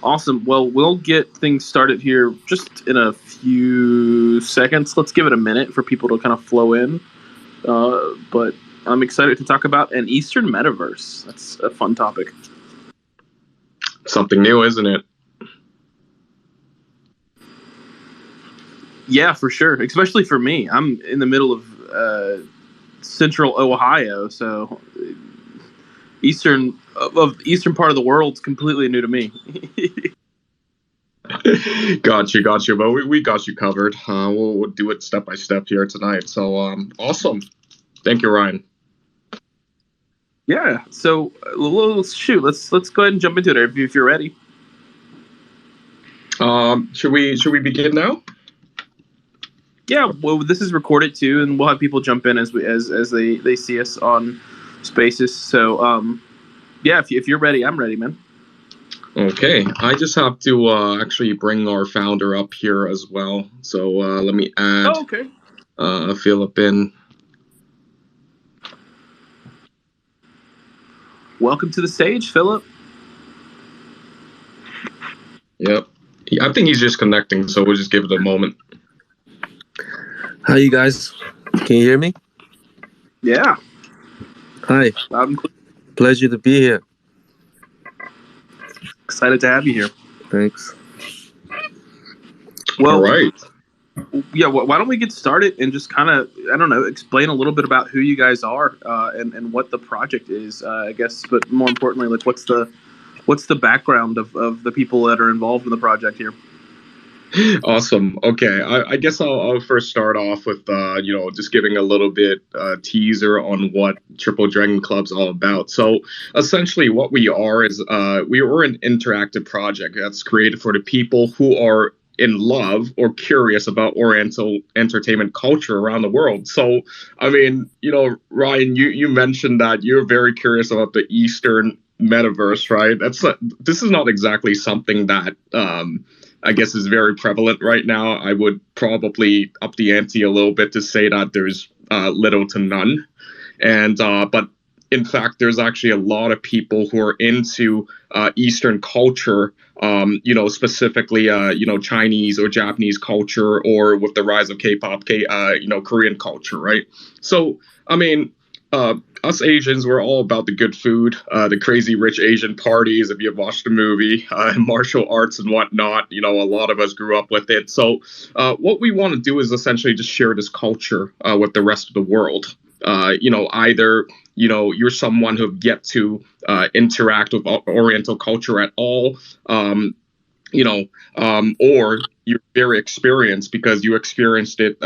Awesome. Well, we'll get things started here just in a few seconds. Let's give it a minute for people to kind of flow in. But I'm excited to talk about an Eastern metaverse. That's a fun topic. Something new, isn't it? Yeah, for sure. Especially for me. I'm in the middle of central Ohio, so eastern part of the world's completely new to me. Got you. But we got you covered. We'll do it step by step here tonight. So awesome. Thank you, Ryan. Yeah. So shoot. Let's go ahead and jump into it if you're ready. Should we begin now? Yeah. Well, this is recorded too, and we'll have people jump in as they see us on Spaces. So yeah. If you're ready, I'm ready, man. Okay, I just have to actually bring our founder up here as well. So let me add Philip in. Welcome to the stage, Philip. Yep. I think he's just connecting, so we'll just give it a moment. Hi, you guys. Can you hear me? Yeah. Hi. Pleasure to be here. Excited to have you here. Thanks. Well, all right. Yeah, why don't we get started and just kind of, I don't know, explain a little bit about who you guys are and what the project is, I guess, but more importantly, like what's the background of the people that are involved in the project here? Awesome. Okay, I guess I'll first start off with just giving a little bit teaser on what Triple Dragon Club's all about. So essentially, what we are is we are an interactive project that's created for the people who are in love or curious about Oriental entertainment culture around the world. So, I mean, Ryan, you mentioned that you're very curious about the Eastern metaverse, right? This is not exactly something that I guess is very prevalent right now. I would probably up the ante a little bit to say that there's little to none. And but in fact, there's actually a lot of people who are into Eastern culture, specifically, Chinese or Japanese culture, or with the rise of K-pop, Korean culture, right? So, I mean, us Asians, we're all about the good food, the crazy rich Asian parties. If you've watched the movie, martial arts and whatnot, a lot of us grew up with it. So what we want to do is essentially just share this culture with the rest of the world. Either you're someone who've yet to interact with Oriental culture at all, or you're very experienced because you experienced it,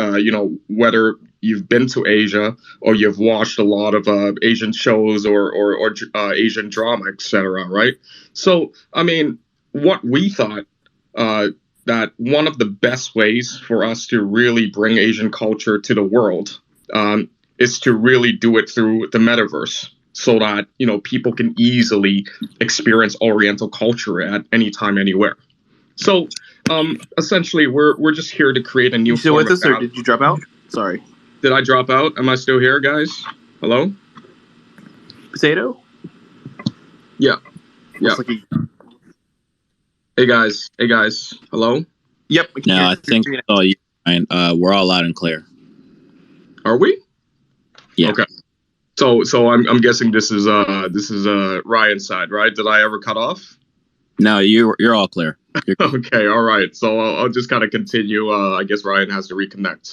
whether you've been to Asia or you've watched a lot of Asian shows or Asian drama, etc. Right? So, I mean, what we thought that one of the best ways for us to really bring Asian culture to the world is to really do it through the metaverse, so that people can easily experience Oriental culture at any time, anywhere. So essentially, we're just here to create a new. You still with us, or did you drop out? Sorry. Did I drop out? Am I still here, guys? Hello? Potato? Yeah. Hey guys. Hello? Yep. No, I think you, Ryan. We're all loud and clear. Are we? Yeah. Okay. So I'm guessing this is Ryan's side, right? Did I ever cut off? No, you're all clear. Okay, all right. So I'll just kind of continue. I guess Ryan has to reconnect.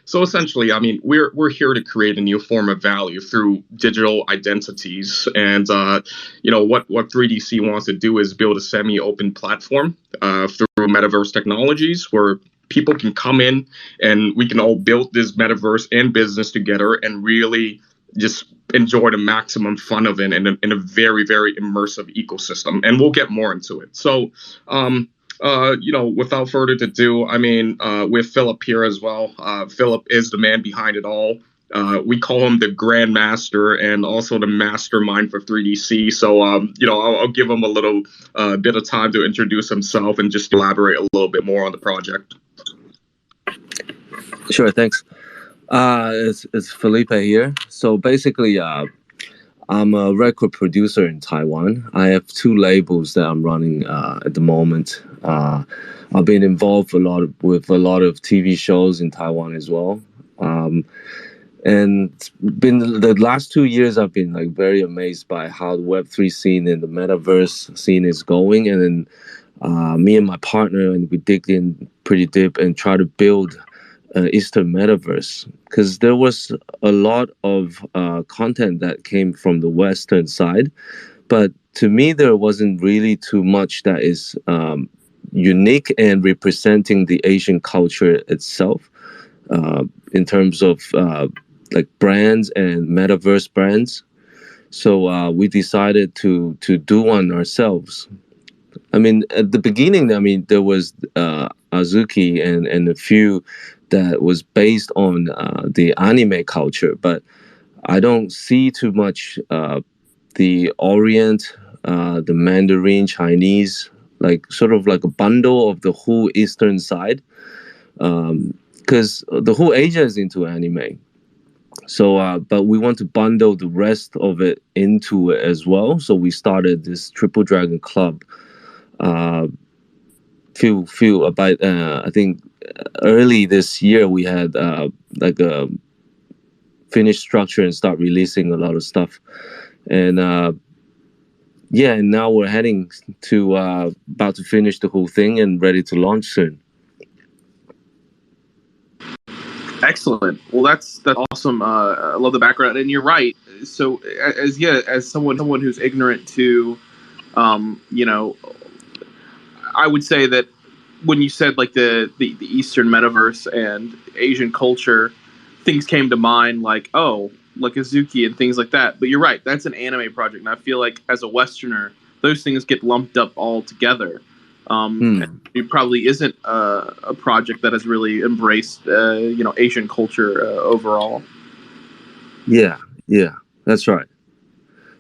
So essentially, I mean, we're here to create a new form of value through digital identities, and what 3DC wants to do is build a semi-open platform through metaverse technologies where people can come in and we can all build this metaverse and business together and really just enjoy the maximum fun of it in a very, very immersive ecosystem. And we'll get more into it. So, without further ado, I mean, with Philip here as well. Philip is the man behind it all. We call him the Grandmaster and also the mastermind for 3DC. So, I'll give him a little bit of time to introduce himself and just elaborate a little bit more on the project. Sure, thanks. It's Felipe here. So basically, I'm a record producer in Taiwan. I have two labels that I'm running at the moment. I've been involved with a lot of TV shows in Taiwan as well. And it's been the last 2 years, I've been like very amazed by how the Web3 scene and the metaverse scene is going. And then me and my partner, and we dig in pretty deep and try to build Eastern metaverse, because there was a lot of content that came from the Western side, but to me there wasn't really too much that is unique and representing the Asian culture itself, in terms of like brands and metaverse brands. So we decided to do one ourselves. I mean, at the beginning, I mean, there was Azuki and a few that was based on the anime culture, but I don't see too much the Orient, the Mandarin, Chinese, like sort of like a bundle of the whole Eastern side, because the whole Asia is into anime. So, but we want to bundle the rest of it into it as well. So we started this Triple Dragon Club. Few about I think early this year we had like a finished structure and start releasing a lot of stuff, and yeah, and now we're heading to about to finish the whole thing and ready to launch soon. Excellent. Well, that's awesome. I love the background, and you're right. So, as someone who's ignorant to, you know, I would say that when you said like the Eastern metaverse and Asian culture, things came to mind like, oh, like Azuki and things like that. But you're right, that's an anime project, and I feel like as a Westerner, those things get lumped up all together. It probably isn't a project that has really embraced, you know, Asian culture overall. Yeah, that's right.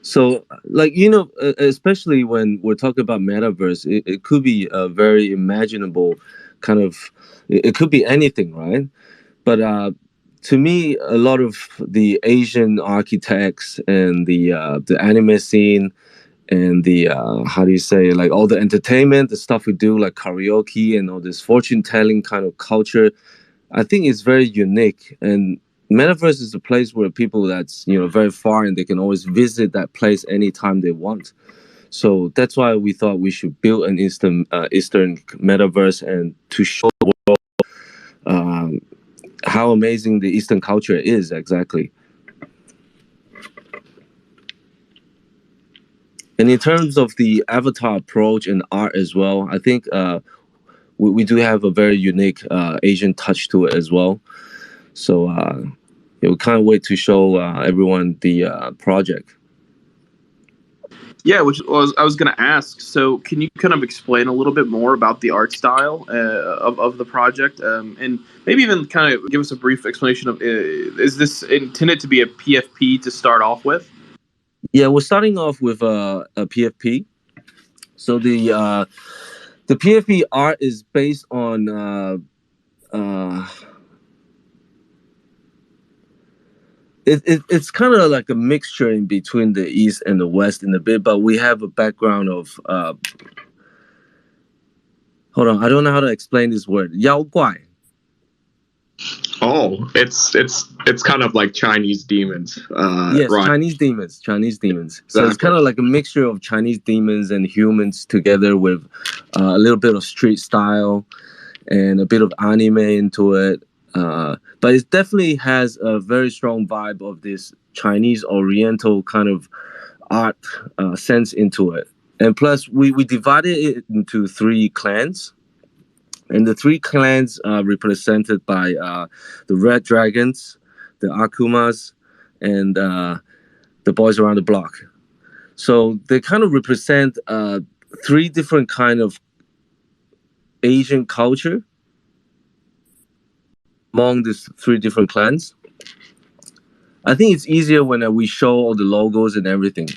So, like, you know, especially when we're talking about metaverse, it could be a very imaginable kind of, it could be anything, right? But to me, a lot of the Asian architects and the anime scene and the, how do you say, like all the entertainment, the stuff we do, like karaoke and all this fortune telling kind of culture, I think it's very unique. And metaverse is a place where people that's, you know, very far, and they can always visit that place anytime they want. So that's why we thought we should build an Eastern metaverse, and to show the world how amazing the Eastern culture is exactly. And in terms of the avatar approach and art as well, I think we do have a very unique Asian touch to it as well. So yeah, we can't wait to show everyone the project. Yeah, which I was going to ask. So, can you kind of explain a little bit more about the art style of the project, and maybe even kind of give us a brief explanation of is this intended to be a PFP to start off with? Yeah, we're starting off with a PFP. So the PFP art is based on it's kind of like a mixture in between the East and the West in a bit, but we have a background of hold on, I don't know how to explain this word. Yao Guai. Oh, it's kind of like Chinese demons. Yes, right. Chinese demons. So Exactly. it's kind of like a mixture of Chinese demons and humans together with a little bit of street style and a bit of anime into it. But it definitely has a very strong vibe of this Chinese Oriental kind of art sense into it. And plus, we divided it into 3 clans. And the 3 clans are represented by the Red Dragons, the Akumas, and the Boys Around the Block. So they kind of represent 3 different kind of Asian culture among these 3 different clans. I think it's easier when we show all the logos and everything.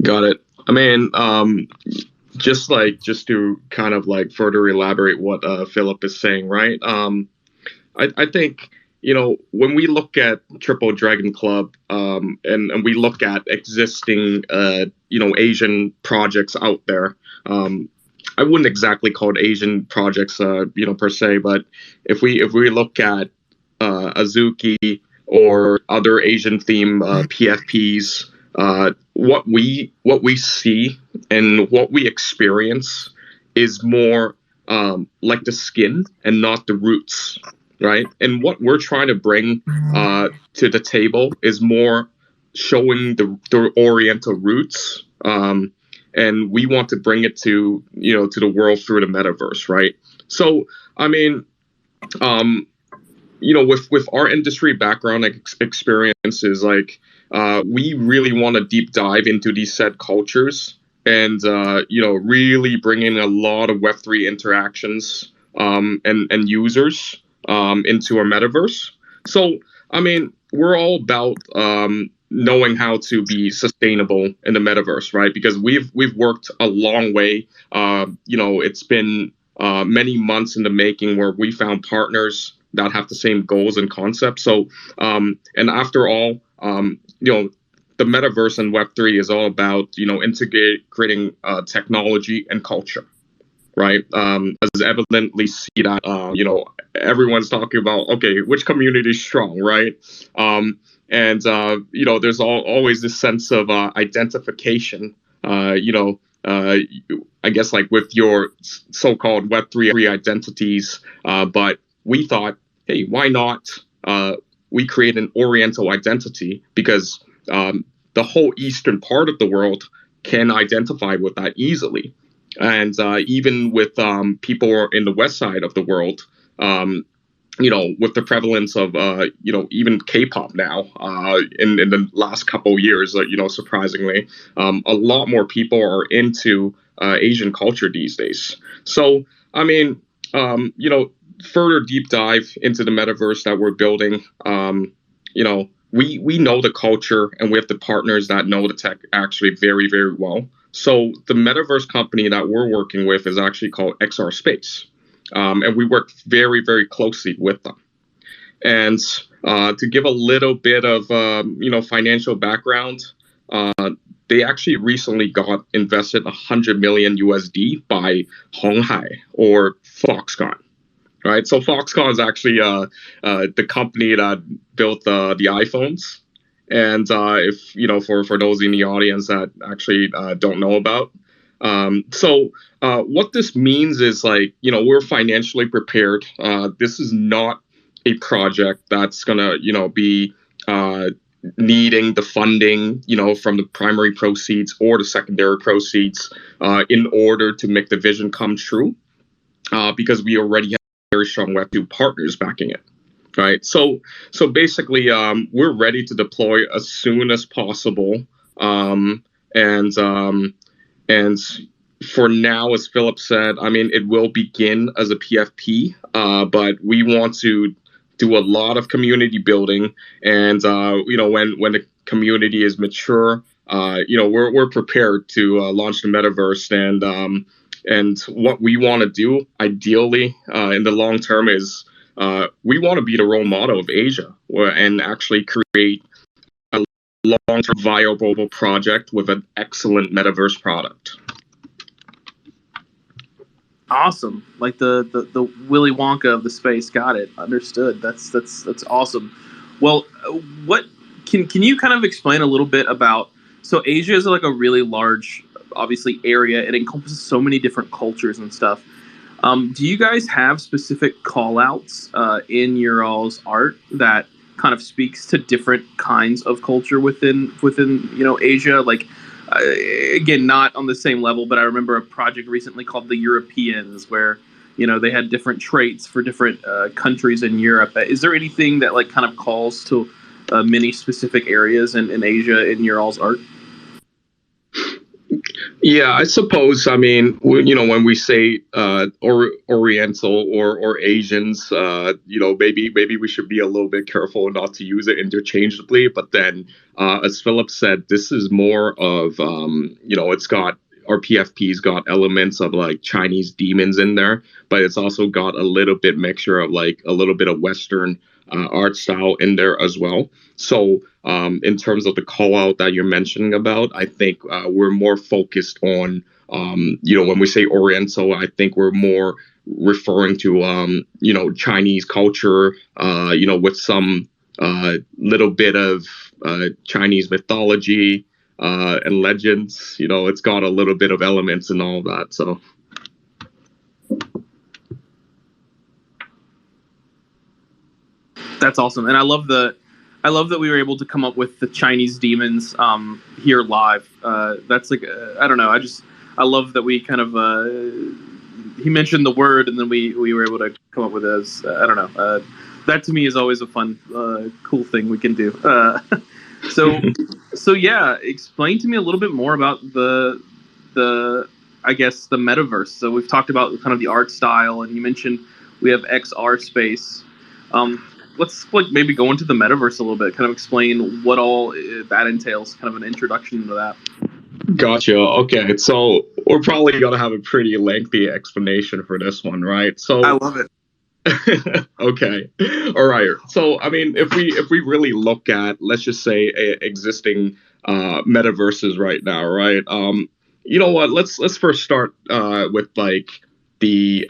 Got it. I mean, just to kind of like further elaborate what Philip is saying, right? I think when we look at Triple Dragon Club, and we look at existing, Asian projects out there, I wouldn't exactly call it Asian projects, per se, but if we look at Azuki or other Asian theme PFPs, what we see and what we experience is more like the skin and not the roots, right? And what we're trying to bring to the table is more showing the Oriental roots, and we want to bring it to the world through the metaverse, right? So, I mean, with our industry background experiences, like we really want to deep dive into these said cultures, and really bring in a lot of Web3 interactions and users into our metaverse. So, I mean, we're all about knowing how to be sustainable in the metaverse, right? Because we've worked a long way. It's been many months in the making where we found partners that have the same goals and concepts. So, and after all, the metaverse and Web3 is all about, integrating technology and culture, right? As evidently see that, everyone's talking about, okay, which community is strong, right? And there's always this sense of identification, I guess, like with your so-called Web3 identities. But we thought, hey, why not we create an Oriental identity? Because the whole eastern part of the world can identify with that easily. And even with people in the west side of the world, with the prevalence of, even K-pop now in the last couple of years, surprisingly, a lot more people are into Asian culture these days. So, I mean, further deep dive into the metaverse that we're building, we know the culture, and we have the partners that know the tech actually very, very well. So the metaverse company that we're working with is actually called XR Space. And we work very, very closely with them. And to give a little bit of, financial background, they actually recently got invested 100 million USD by Honghai, or Foxconn. Right, so Foxconn is actually the company that built the iPhones, and if for those in the audience that actually don't know about, so what this means is, like, we're financially prepared. This is not a project that's gonna be needing the funding from the primary proceeds or the secondary proceeds in order to make the vision come true, because we already have very strong Web2 partners backing it, right? So basically, we're ready to deploy as soon as possible, and for now, as Philip said, I mean, it will begin as a PFP, but we want to do a lot of community building, and when the community is mature, we're prepared to launch the metaverse. And what we want to do, ideally, in the long term, is we want to be the role model of Asia, and actually create a long-term viable project with an excellent metaverse product. Awesome, like the Willy Wonka of the space. Got it. Understood. That's awesome. Well, what can you kind of explain a little bit about? So Asia is like a really large, obviously, area. It encompasses so many different cultures and stuff. Do you guys have specific call outs in your all's art that kind of speaks to different kinds of culture within Asia? Like, again, not on the same level, but I remember a project recently called the Europeans, where they had different traits for different countries in Europe. Is there anything that like kind of calls to many specific areas in Asia in your all's art? Yeah, I suppose. I mean, when we say Oriental or Asians, maybe we should be a little bit careful not to use it interchangeably. But then, as Philip said, this is more of it's got, our PFP's got elements of like Chinese demons in there, but it's also got a little bit mixture of like a little bit of Western art style in there as well. So in terms of the call out that you're mentioning about, I think we're more focused on, when we say Oriental, I think we're more referring to, Chinese culture, with some little bit of Chinese mythology and legends. It's got a little bit of elements and all that. So. That's awesome, and I love that we were able to come up with the Chinese demons here live. That's like I don't know. I love that we kind of he mentioned the word, and then we were able to come up with it as I don't know. That to me is always a fun, cool thing we can do. So yeah, explain to me a little bit more about the I guess the metaverse. So we've talked about kind of the art style, and you mentioned we have XR space. Let's maybe go into the metaverse a little bit, kind of explain what all that entails, kind of an introduction to that. Gotcha. Okay, so we're probably gonna have a pretty lengthy explanation for this one, right? So I love it. Okay. All right. So, I mean, if we really look at, let's just say, existing metaverses right now, right? You know what? Let's first start with like the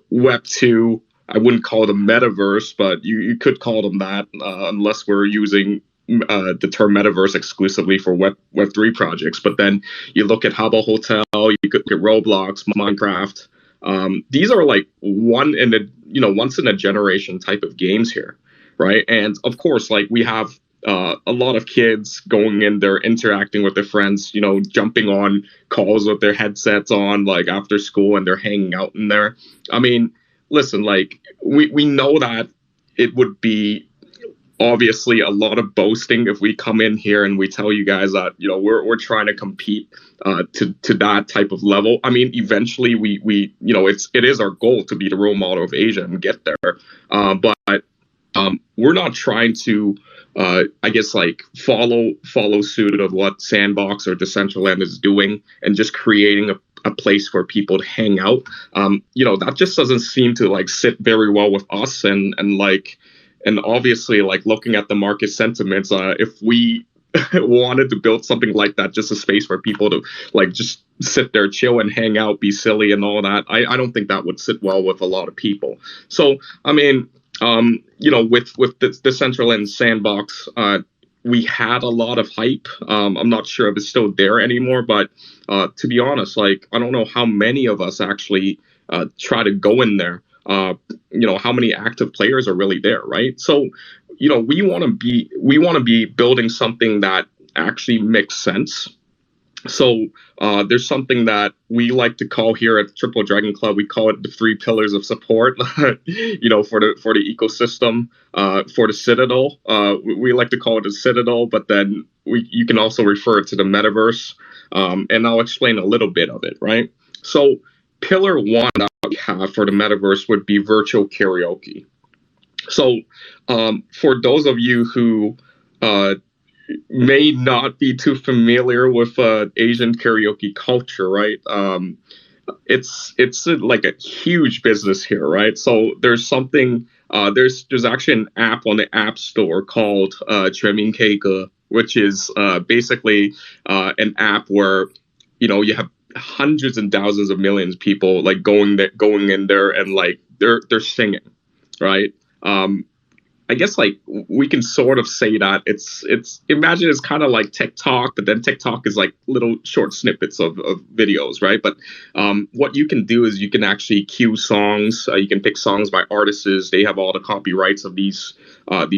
Web 2. I wouldn't call them metaverse, but you could call them that unless we're using the term metaverse exclusively for Web 3 projects. But then you look at Habbo Hotel, you could look at Roblox, Minecraft. These are like once in a generation type of games here, right? And of course, like we have a lot of kids going in there, interacting with their friends, jumping on calls with their headsets on, like after school, and they're hanging out in there. I mean, listen, like we know that it would be obviously a lot of boasting if we come in here and we tell you guys that we're trying to compete to that type of level. I mean, eventually we it is our goal to be the role model of Asia and get there, but we're not trying to I guess like follow suit of what Sandbox or Decentraland is doing and just creating a place for people to hang out. That just doesn't seem to like sit very well with us, and obviously, like looking at the market sentiments, if we wanted to build something like that, just a space for people to like just sit there, chill and hang out, be silly and all that, I don't think that would sit well with a lot of people. So, I mean, with the Decentraland Sandbox, we had a lot of hype. I'm not sure if it's still there anymore, but to be honest, like I don't know how many of us actually try to go in there. How many active players are really there, right? So, we want to be building something that actually makes sense. So there's something that we like to call here at Triple Dragon Club. We call it the 3 pillars of support. For the ecosystem, for the Citadel. We like to call it the Citadel, but then you can also refer to the metaverse. And I'll explain a little bit of it, right? So pillar 1 that we have for the metaverse would be virtual karaoke. So for those of you who may not be too familiar with Asian karaoke culture, right? It's like a huge business here, right? So there's something there's actually an app on the App Store called 全民 K 歌, which is basically an app where you have hundreds and thousands of millions of people like going in there and like they're singing, right? I guess like we can sort of say that it's imagine it's kind of like TikTok, but then TikTok is like little short snippets of videos, right? But what you can do is you can actually cue songs. You can pick songs by artists. They have all the copyrights of these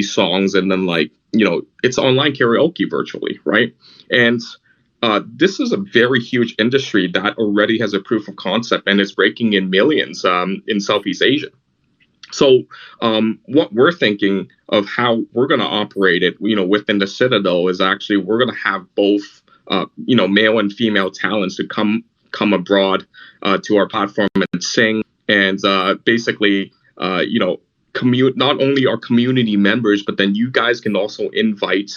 songs, and then like it's online karaoke virtually, right? And this is a very huge industry that already has a proof of concept and is raking in millions in Southeast Asia. So what we're thinking of how we're going to operate it, within the Citadel is actually we're going to have both, male and female talents to come abroad to our platform and sing and basically, not only our community members, but then you guys can also invite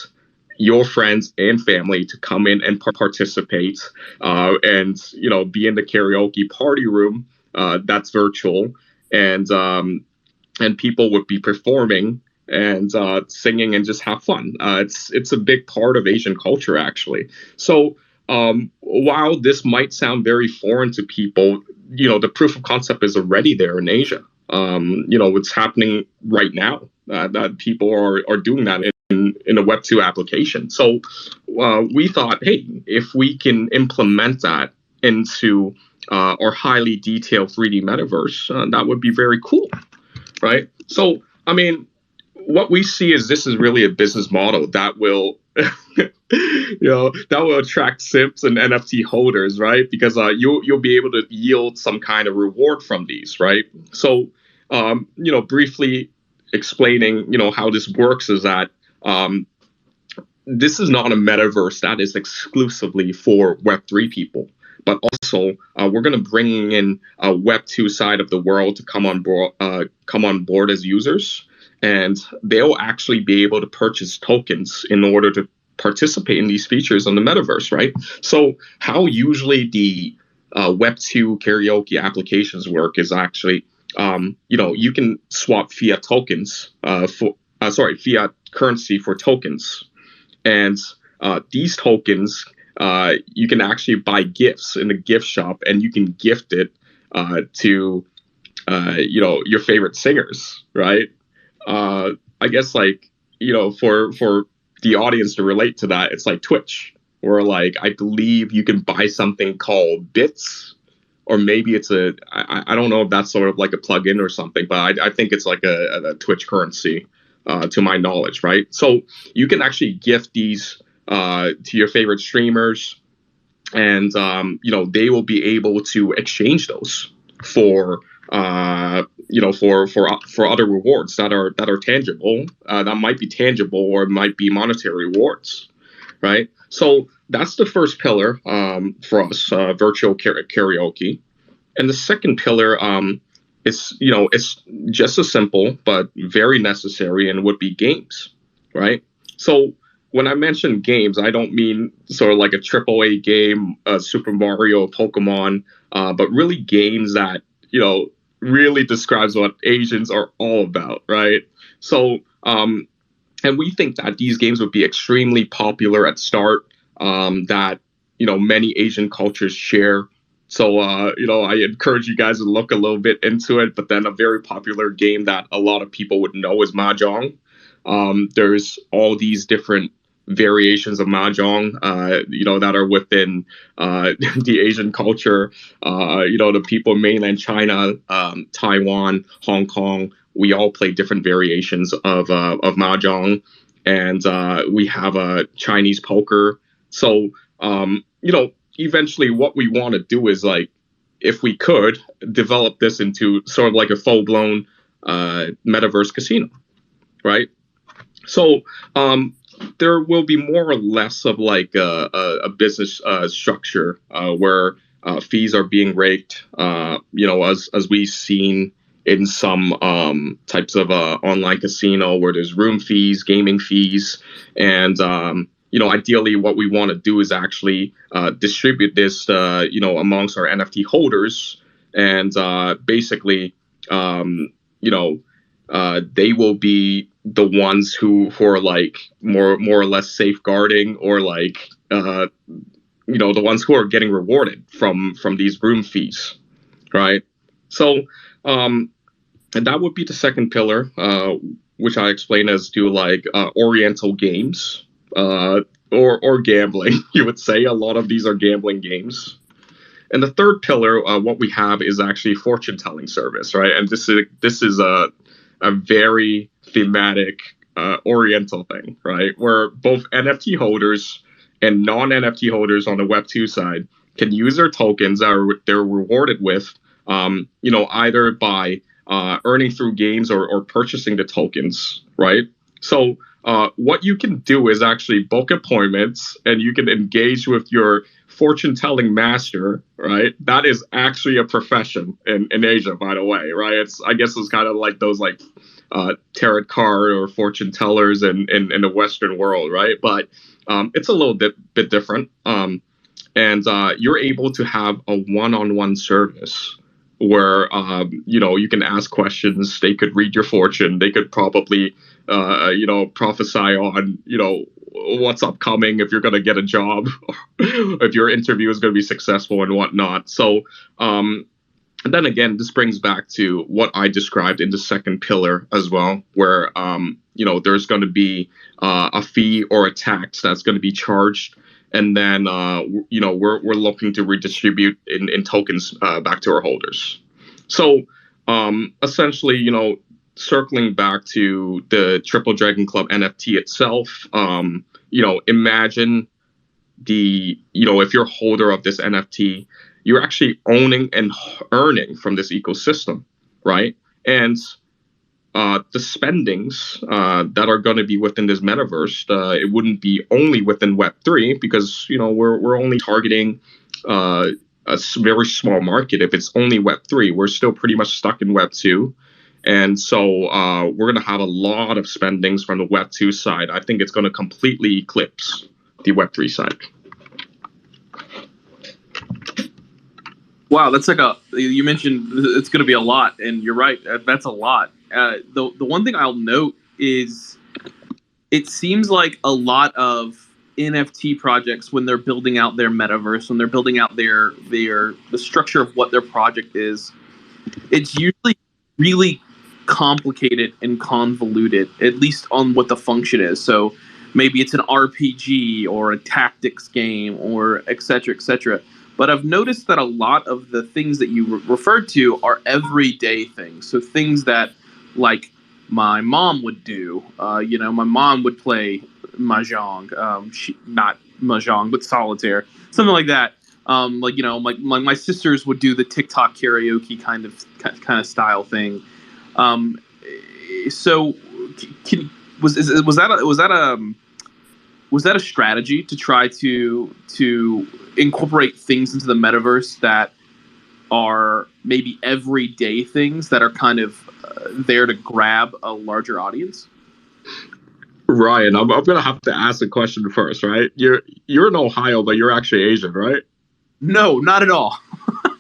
your friends and family to come in and participate and, be in the karaoke party room that's virtual and people would be performing and singing and just have fun. It's a big part of Asian culture, actually. So while this might sound very foreign to people, the proof of concept is already there in Asia. It's happening right now that people are doing that in a Web2 application. So we thought, hey, if we can implement that into our highly detailed 3D metaverse, that would be very cool, right? So, I mean, what we see is this is really a business model that will, that will attract simps and NFT holders, right? Because you'll be able to yield some kind of reward from these, right? So, briefly explaining, how this works is that this is not a metaverse that is exclusively for Web3 people, but also we're going to bring in a Web2 side of the world to come on board as users, and they'll actually be able to purchase tokens in order to participate in these features on the metaverse, right? So how usually the Web2 karaoke applications work is actually, you can swap fiat tokens fiat currency for tokens. And these tokens, you can actually buy gifts in the gift shop, and you can gift it to, your favorite singers, right? I guess for the audience to relate to that, it's like Twitch, where I believe you can buy something called bits, or maybe it's I don't know if that's sort of like a plugin or something, but I think it's like a Twitch currency. To my knowledge, right? So you can actually gift these to your favorite streamers, and they will be able to exchange those for for other rewards that are tangible. That might be tangible, or it might be monetary rewards, right? So that's the first pillar for us, virtual karaoke, and the second pillar. It's just as simple, but very necessary, and would be games, right? So when I mention games, I don't mean sort of like a AAA game, Super Mario, Pokemon, but really games that, really describes what Asians are all about, right? So, and we think that these games would be extremely popular at start, that, many Asian cultures share. So, I encourage you guys to look a little bit into it. But then a very popular game that a lot of people would know is Mahjong. There's all these different variations of Mahjong, that are within the Asian culture. The people in mainland China, Taiwan, Hong Kong, we all play different variations of Mahjong. And we have a Chinese poker. So, eventually what we want to do is, if we could, develop this into sort of like a full-blown metaverse casino, right? So there will be more or less of a business structure where fees are being raked, as we've seen in some types of online casino, where there's room fees, gaming fees, and ideally what we want to do is actually distribute this, amongst our NFT holders, and basically, they will be the ones who are more or less safeguarding, or the ones who are getting rewarded from these room fees, right? So, and that would be the second pillar, which I explain as to Oriental games. Or gambling, you would say. A lot of these are gambling games. And the third pillar, what we have is actually fortune-telling service, right? And this is a very thematic Oriental thing, right? Where both NFT holders and non-NFT holders on the Web2 side can use their tokens that they're rewarded with, either by earning through games or purchasing the tokens, right? So what you can do is actually book appointments, and you can engage with your fortune-telling master, right? That is actually a profession in Asia, by the way, right? I guess it's kind of like those tarot card or fortune tellers in the Western world, right? But it's a little bit different. And you're able to have a one-on-one service where you can ask questions. They could read your fortune. They could probably prophesy on, what's upcoming, if you're going to get a job, if your interview is going to be successful and whatnot. So, and then again, this brings back to what I described in the second pillar as well, where, there's going to be a fee or a tax that's going to be charged. And then, we're looking to redistribute in tokens back to our holders. So essentially, circling back to the Triple Dragon Club NFT itself, imagine if you're a holder of this NFT, you're actually owning and earning from this ecosystem, right? And the spendings that are going to be within this metaverse, it wouldn't be only within Web3 because, we're only targeting a very small market. If it's only Web3, we're still pretty much stuck in Web2. And so we're going to have a lot of spendings from the Web2 side. I think it's going to completely eclipse the Web3 side. Wow, that's you mentioned it's going to be a lot, and you're right, that's a lot. The one thing I'll note is it seems like a lot of NFT projects, when they're building out their metaverse, when they're building out the structure of what their project is, it's usually really complicated and convoluted, at least on what the function is. So maybe it's an RPG or a tactics game or et cetera, et cetera. But I've noticed that a lot of the things that you referred to are everyday things. So things that, like, my mom would do. My mom would play mahjong. Not mahjong, but solitaire, something like that. My sisters would do the TikTok karaoke kind of style thing. So, was that a strategy to try to incorporate things into the metaverse that are maybe everyday things that are kind of there to grab a larger audience? Ryan, I'm gonna have to ask a question first, right? You're in Ohio, but you're actually Asian, right? No, not at all.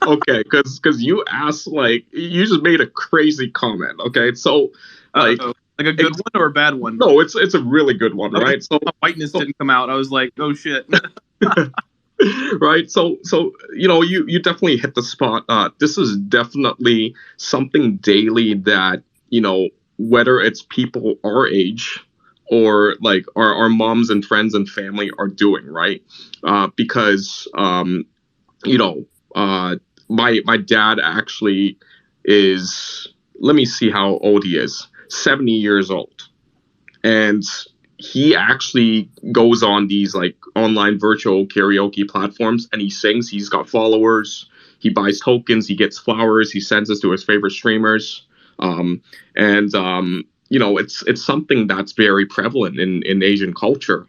Okay, because you asked, you just made a crazy comment. Okay, so like a good one or a bad one? No, it's a really good one, right? So my whiteness didn't come out. I was like, oh shit. Right. So you definitely hit the spot. This is definitely something daily that, whether it's people our age or like our moms and friends and family are doing, right? Because my dad actually is, let me see how old he is, 70 years old. And he actually goes on these online virtual karaoke platforms and he sings. He's got followers. He buys tokens. He gets flowers. He sends this to his favorite streamers. It's something that's very prevalent in Asian culture.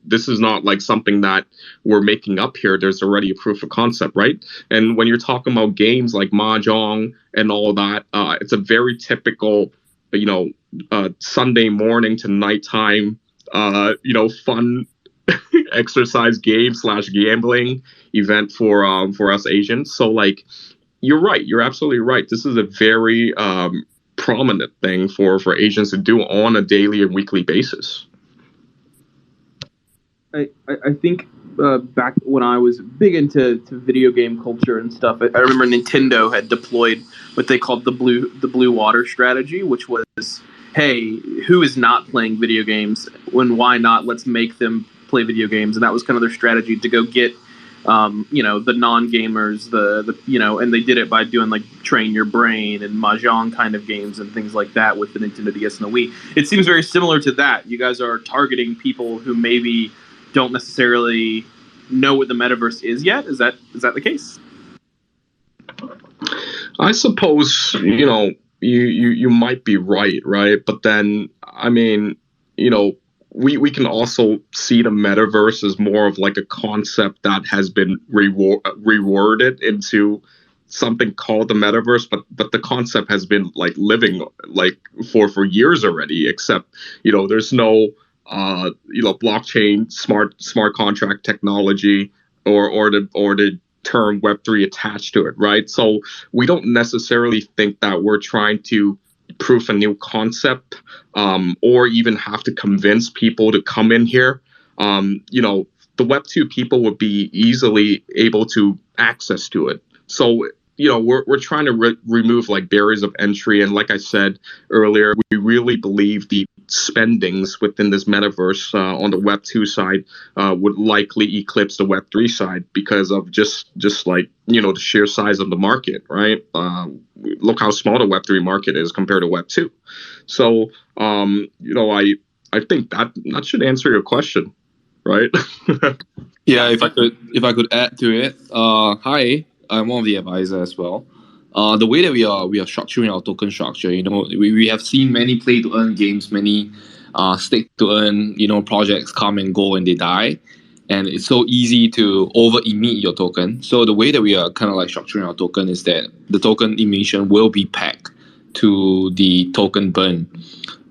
This is not something that we're making up here. There's already a proof of concept, right? And when you're talking about games like Mahjong and all that, it's a very typical, Sunday morning to nighttime, fun exercise game / gambling event for us Asians. So you're right. You're absolutely right. This is a very prominent thing for Asians to do on a daily and weekly basis. I think back when I was big into video game culture and stuff, I remember Nintendo had deployed what they called the blue water strategy, which was, hey, who is not playing video games? Why not? Let's make them play video games. And that was kind of their strategy to go get, the non-gamers, and they did it by doing Train Your Brain and Mahjong kind of games and things like that with the Nintendo DS and the Wii. It seems very similar to that. You guys are targeting people who maybe don't necessarily know what the metaverse is yet. Is that the case? I suppose, you might be right? But then, we can also see the metaverse as more of a concept that has been reworded into something called the metaverse, but the concept has been living for years already, except, there's no blockchain, smart contract technology, or the term Web3 attached to it, right? So we don't necessarily think that we're trying to prove a new concept, or even have to convince people to come in here, the Web2 people would be easily able to access to it. So, we're trying to remove like barriers of entry. And like I said earlier, we really believe the spendings within this metaverse on the Web2 side would likely eclipse the Web3 side because of just like, the sheer size of the market, right? Look how small the Web3 market is compared to Web2. So, I think that should answer your question, right? Yeah, if I could add to it, hi, I'm one of the advisors as well. The way that we are structuring our token structure, we have seen many play to earn games, many stake to earn, projects come and go and they die, and it's so easy to over emit your token. So the way that we are kind of like structuring our token is that the token emission will be pegged to the token burn,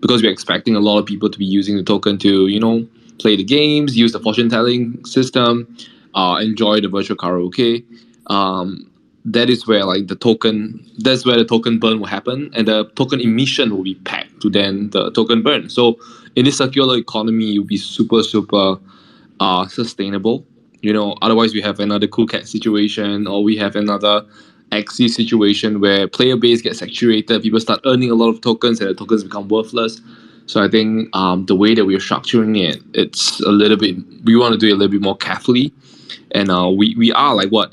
because we're expecting a lot of people to be using the token to play the games, use the fortune telling system, enjoy the virtual karaoke. That is where the token burn will happen, and the token emission will be pegged to then the token burn. So in this circular economy, it will be super sustainable. Otherwise we have another cool cat situation, or we have another Axie situation where player base gets saturated, people start earning a lot of tokens, and the tokens become worthless. So I think the way that we're structuring it, it's a little bit, we want to do it a little bit more carefully. And we are like what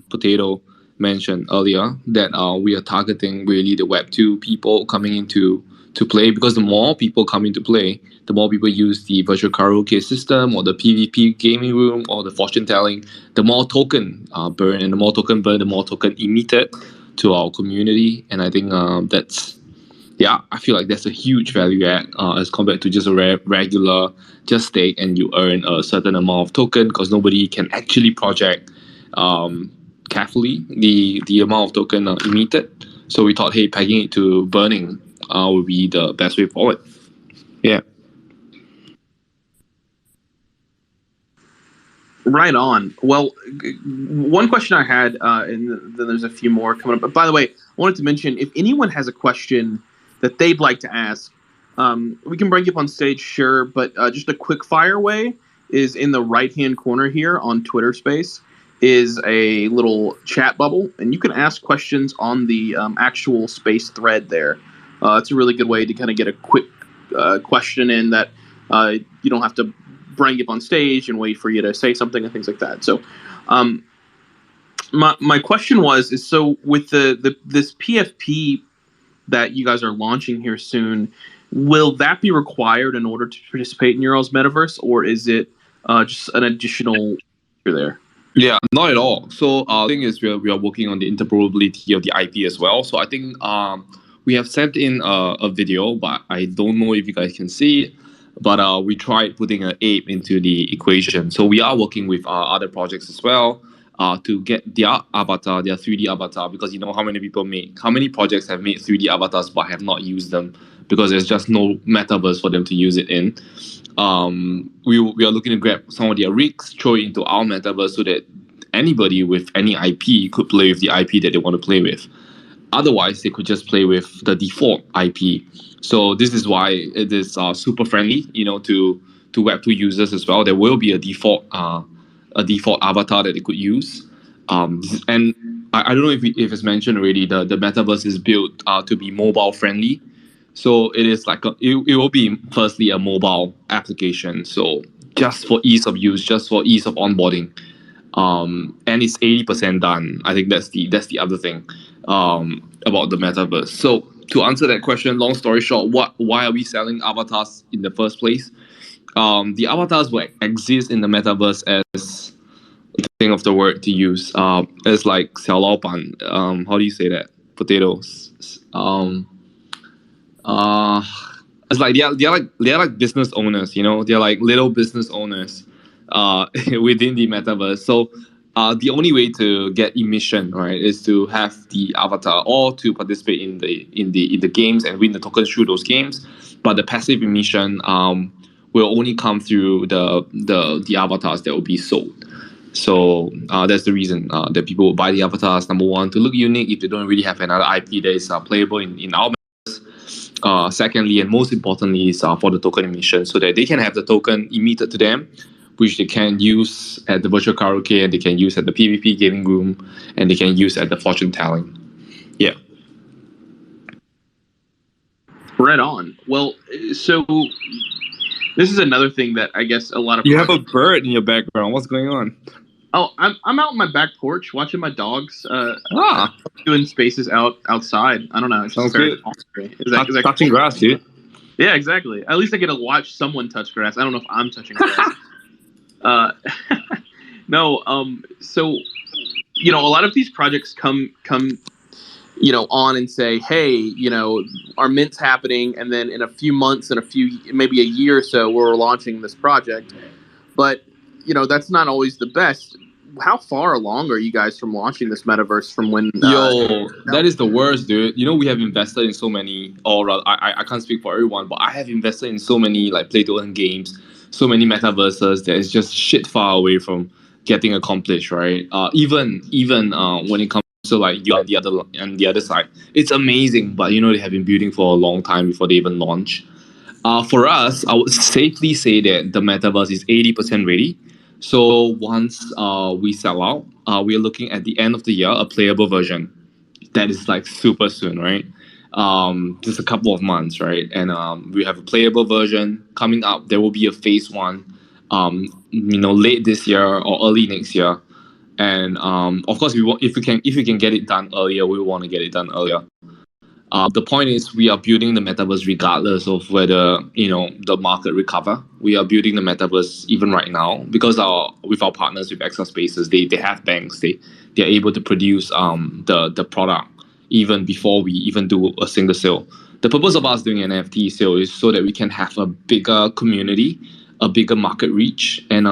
Potato mentioned earlier, that we are targeting really the Web2 people coming into play, because the more people come into play, the more people use the virtual karaoke system or the PvP gaming room or the fortune telling, the more token burn, and the more token burn, the more token emitted to our community. And I think I feel like that's a huge value add as compared to just a regular just stake and you earn a certain amount of token, because nobody can actually project carefully the amount of token emitted. So we thought, hey, pegging it to burning would be the best way forward. Yeah. Right on. Well, one question I had, and then there's a few more coming up. But by the way, I wanted to mention, if anyone has a question that they'd like to ask, we can bring you up on stage, sure. But just a quick fire way is in the right-hand corner here on Twitter Space is a little chat bubble, and you can ask questions on the actual space thread there. It's a really good way to kind of get a quick question in that you don't have to bring you up on stage and wait for you to say something and things like that. So my question is so with this PFP that you guys are launching here soon, will that be required in order to participate in Euro's metaverse, or is it just an additional feature there? Yeah, not at all. So the thing is, we are working on the interoperability of the IP as well. So I think we have sent in a video, but I don't know if you guys can see it. But we tried putting an ape into the equation. So we are working with other projects as well to get their avatar, their 3D avatar, because how many projects have made 3D avatars but have not used them because there's just no metaverse for them to use it in. We are looking to grab some of their rigs, throw it into our metaverse so that anybody with any IP could play with the IP that they want to play with. Otherwise, they could just play with the default IP. So this is why it is super friendly, to Web2 users as well. There will be a default avatar that they could use. And I don't know if it's mentioned already. The metaverse is built to be mobile friendly. So it is like it will be firstly a mobile application. So just for ease of use, just for ease of onboarding. And it's 80% done. I think that's the other thing about the metaverse. So to answer that question, long story short, why are we selling avatars in the first place? The avatars will exist in the metaverse as, think of the word to use, as like 小老板. How do you say that? Potatoes. It's like they're like business owners, they're like little business owners within the metaverse. So the only way to get emission, right, is to have the avatar or to participate in the games and win the tokens through those games. But the passive emission will only come through the avatars that will be sold. So that's the reason that people will buy the avatars. Number one, to look unique if they don't really have another IP that is playable in our metaverse. Secondly, and most importantly, is for the token emission, so that they can have the token emitted to them, which they can use at the virtual karaoke, and they can use at the PvP gaming room, and they can use at the fortune telling. Yeah. Right on. Well, so this is another thing that I guess a lot of You have a bird in your background. What's going on? Oh, I'm out on my back porch watching my dogs Ah, doing spaces outside. I don't know. It's just sounds very good. voluntary. Is that Touching cool? grass, dude. Yeah, exactly. At least I get to watch someone touch grass. I don't know if I'm touching grass. No. So, a lot of these projects come on and say, hey, our mint's happening, and then in a few months and maybe a year or so, we're launching this project. But that's not always the best. How far along are you guys from launching this metaverse from when? That is the worst, dude. We have invested in so many, or rather, I can't speak for everyone, but I have invested in so many like play to earn games, so many metaverses that is just shit far away from getting accomplished, right? Even when it comes to like you on the other side, it's amazing, but they have been building for a long time before they even launch. For us, I would safely say that the metaverse is 80% ready. So once we sell out, we are looking at the end of the year, a playable version. That is like super soon, right? Just a couple of months, right? And we have a playable version coming up. There will be a phase one, late this year or early next year. And of course, if we can get it done earlier, we want to get it done earlier. The point is, we are building the metaverse regardless of whether the market recover. We are building the metaverse even right now because with our partners with Extra Spaces, they have banks. They're able to produce the product even before we even do a single sale. The purpose of us doing an NFT sale is so that we can have a bigger community, a bigger market reach, and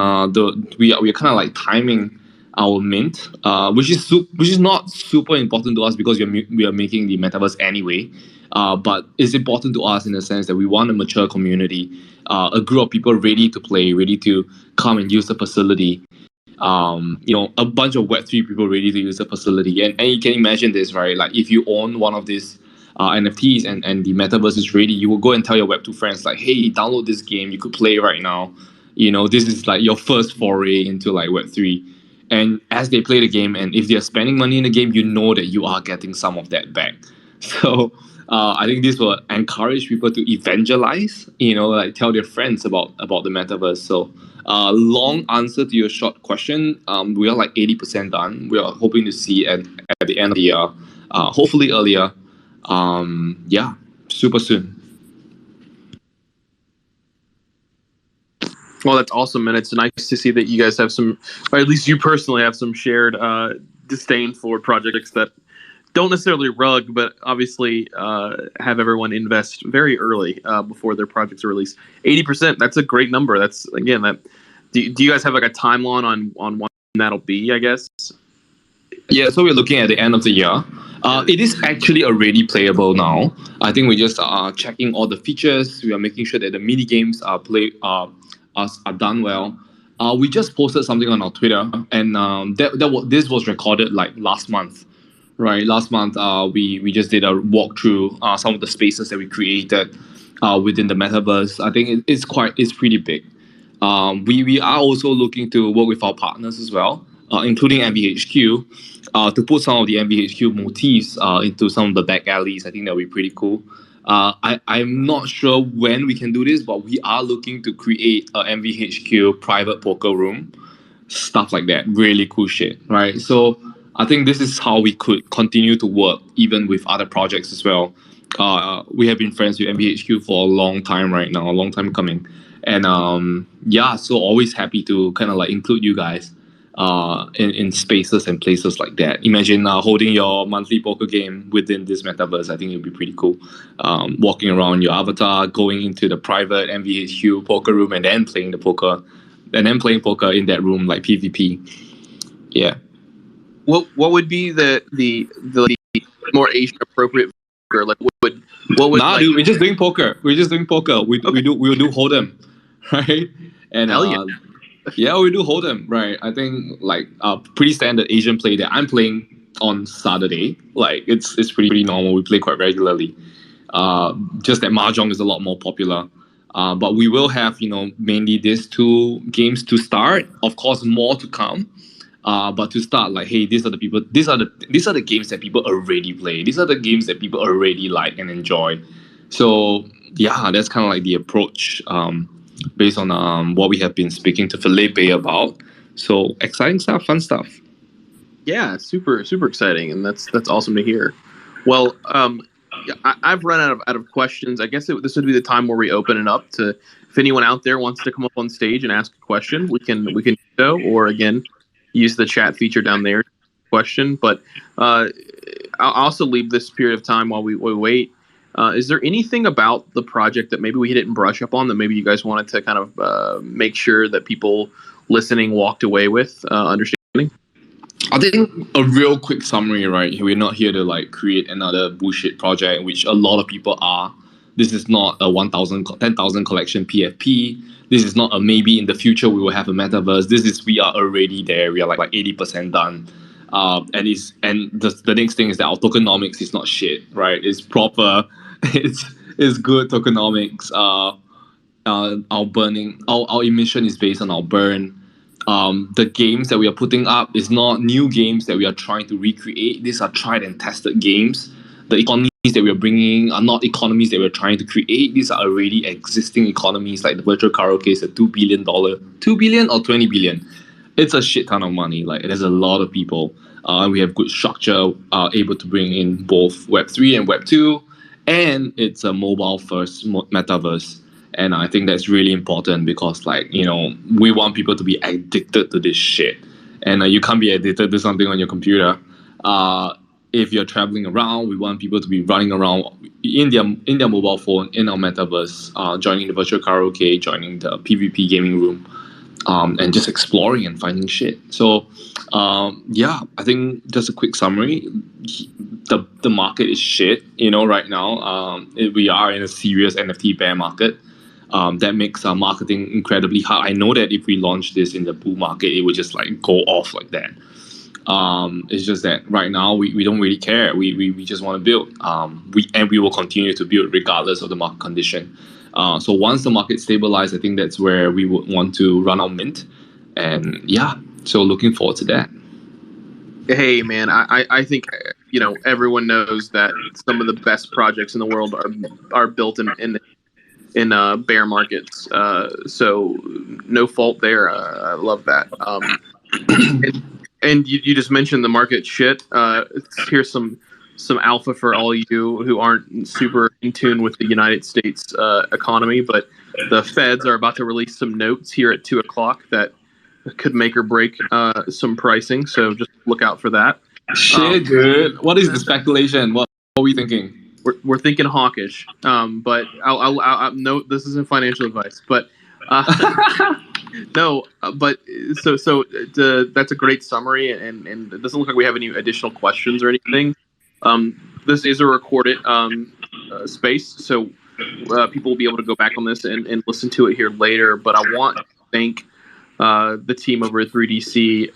we are kind of like timing our mint, which is not super important to us because we are making the metaverse anyway. But it's important to us in the sense that we want a mature community, a group of people ready to play, ready to come and use the facility. A bunch of Web3 people ready to use the facility. And you can imagine this, right? Like if you own one of these NFTs and the metaverse is ready, you will go and tell your Web2 friends like, hey, download this game. You could play right now. This is like your first foray into like Web3. And as they play the game, and if they're spending money in the game, that you are getting some of that back. So I think this will encourage people to evangelize, like tell their friends about the metaverse. So long answer to your short question, we are like 80% done. We are hoping to see at the end of the year, hopefully earlier. Yeah, super soon. Well, that's awesome, and it's nice to see that you guys have some, or at least you personally have some shared disdain for projects that don't necessarily rug, but obviously have everyone invest very early before their projects are released. 80%, that's a great number. That's, again, that. Do you guys have like a timeline on when that'll be, I guess? Yeah, so we're looking at the end of the year. It is actually already playable now. I think we just are checking all the features. We are making sure that the mini games are done well. We just posted something on our Twitter, and this was recorded like last month, right? Last month, we just did a walkthrough some of the spaces that we created within the metaverse. I think it's pretty big. We are also looking to work with our partners as well, including MVHQ, to put some of the MVHQ motifs into some of the back alleys. I think that would be pretty cool. I'm not sure when we can do this, but we are looking to create a MVHQ private poker room, stuff like that. Really cool shit, right? So I think this is how we could continue to work even with other projects as well. We have been friends with MVHQ for a long time right now, a long time coming. And so always happy to kind of like include you guys in spaces and places like that. Imagine holding your monthly poker game within this metaverse. I think it would be pretty cool. Walking around your avatar, going into the private MVHQ poker room, and then playing poker in that room like PvP. Yeah. What would be the more Asian appropriate poker? Like what would? Nah, dude, we're just doing poker. We will do Hold'em, right? And hell yeah. Yeah, we do Hold'em, right? I think like pretty standard Asian play that I'm playing on Saturday. Like it's pretty normal. We play quite regularly. Just that Mahjong is a lot more popular. But we will have, mainly these two games to start. Of course, more to come. But to start, like, hey, these are the games that people already play. These are the games that people already like and enjoy. So yeah, that's kind of like the approach based on what we have been speaking to Felipe about. So exciting stuff, fun stuff. Yeah, super exciting, and that's awesome to hear. Well, I've run out of questions. I guess this would be the time where we open it up to if anyone out there wants to come up on stage and ask a question, we can do so, or again, use the chat feature down there. Question, but I'll also leave this period of time while we wait. Is there anything about the project that maybe we didn't brush up on that maybe you guys wanted to kind of make sure that people listening walked away with understanding? I think a real quick summary, right? We're not here to like create another bullshit project, which a lot of people are. This is not a 10,000 collection PFP. This is not a maybe in the future we will have a metaverse. This is we are already there. We are like 80% done. And the next thing is that our tokenomics is not shit, right? It's proper. It's good tokenomics. Our emission is based on our burn. The games that we are putting up is not new games that we are trying to recreate. These are tried and tested games. The economies that we are bringing are not economies that we're trying to create. These are already existing economies, like the virtual karaoke is a $2 billion. 2 billion or 20 billion? It's a shit ton of money. Like, there's a lot of people. And we have good structure, able to bring in both Web3 and Web2. And it's a mobile-first metaverse. And I think that's really important because, like, we want people to be addicted to this shit. And you can't be addicted to something on your computer. If you're traveling around, we want people to be running around in their mobile phone, in our metaverse, joining the virtual karaoke, joining the PvP gaming room, and just exploring and finding shit. So, yeah, I think just a quick summary. The market is shit, right now. We are in a serious NFT bear market. That makes our marketing incredibly hard. I know that if we launch this in the bull market, it would just like go off like that. It's just that right now we don't really care. We just want to build. We will continue to build regardless of the market condition. So once the market stabilizes, I think that's where we would want to run our mint. And yeah, so looking forward to that. Hey man, I think everyone knows that some of the best projects in the world are built in bear markets. So no fault there. I love that. And you just mentioned the market shit. Here's some alpha for all you who aren't super in tune with the United States economy, but the Feds are about to release some notes here at 2:00 that could make or break some pricing. So just look out for that. Shit, dude. What is the speculation? What are we thinking? We're thinking hawkish. But I'll note this isn't financial advice, but. No, but so that's a great summary, and it doesn't look like we have any additional questions or anything. This is a recorded space, so people will be able to go back on this and listen to it here later. But I want to thank the team over at 3DC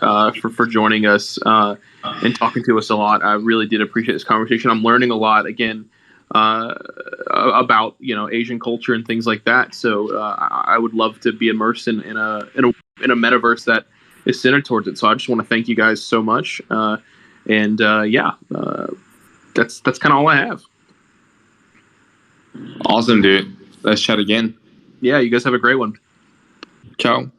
for joining us and talking to us a lot. I really did appreciate this conversation. I'm learning a lot again. About Asian culture and things like that. So I would love to be immersed in a metaverse that is centered towards it. So I just want to thank you guys so much. And that's kind of all I have. Awesome, dude. Let's chat again. Yeah, you guys have a great one. Ciao.